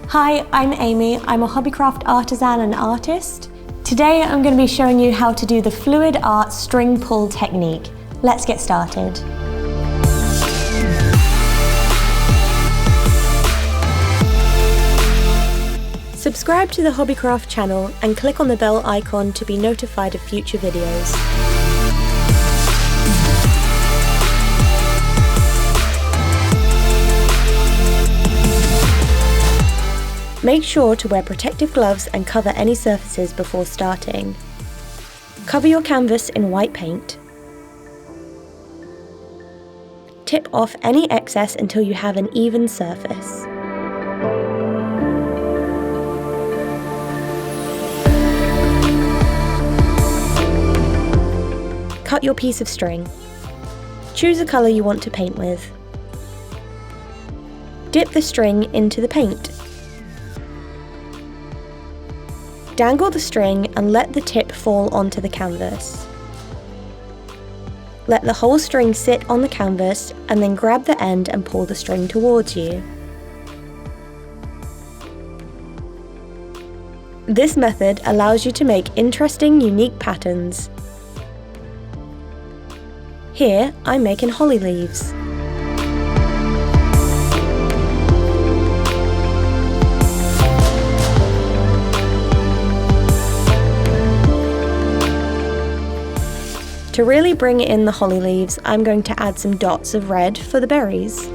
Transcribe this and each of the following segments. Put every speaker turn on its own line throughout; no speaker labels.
Hi, I'm Amy. I'm a Hobbycraft artisan and artist. Today I'm going to be showing you how to do the fluid art string pull technique. Let's get started. Subscribe to the Hobbycraft channel and click on the bell icon to be notified of future videos. Make sure to wear protective gloves and cover any surfaces before starting. Cover your canvas in white paint. Tip off any excess until you have an even surface. Cut your piece of string. Choose a colour you want to paint with. Dip the string into the paint. Dangle the string and let the tip fall onto the canvas. Let the whole string sit on the canvas and then grab the end and pull the string towards you. This method allows you to make interesting, unique patterns. Here, I'm making holly leaves. To really bring in the holly leaves, I'm going to add some dots of red for the berries.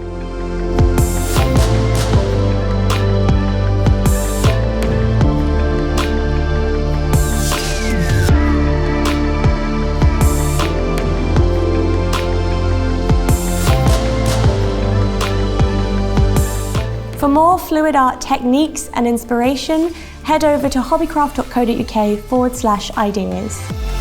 For more fluid art techniques and inspiration, head over to hobbycraft.co.uk/ideas.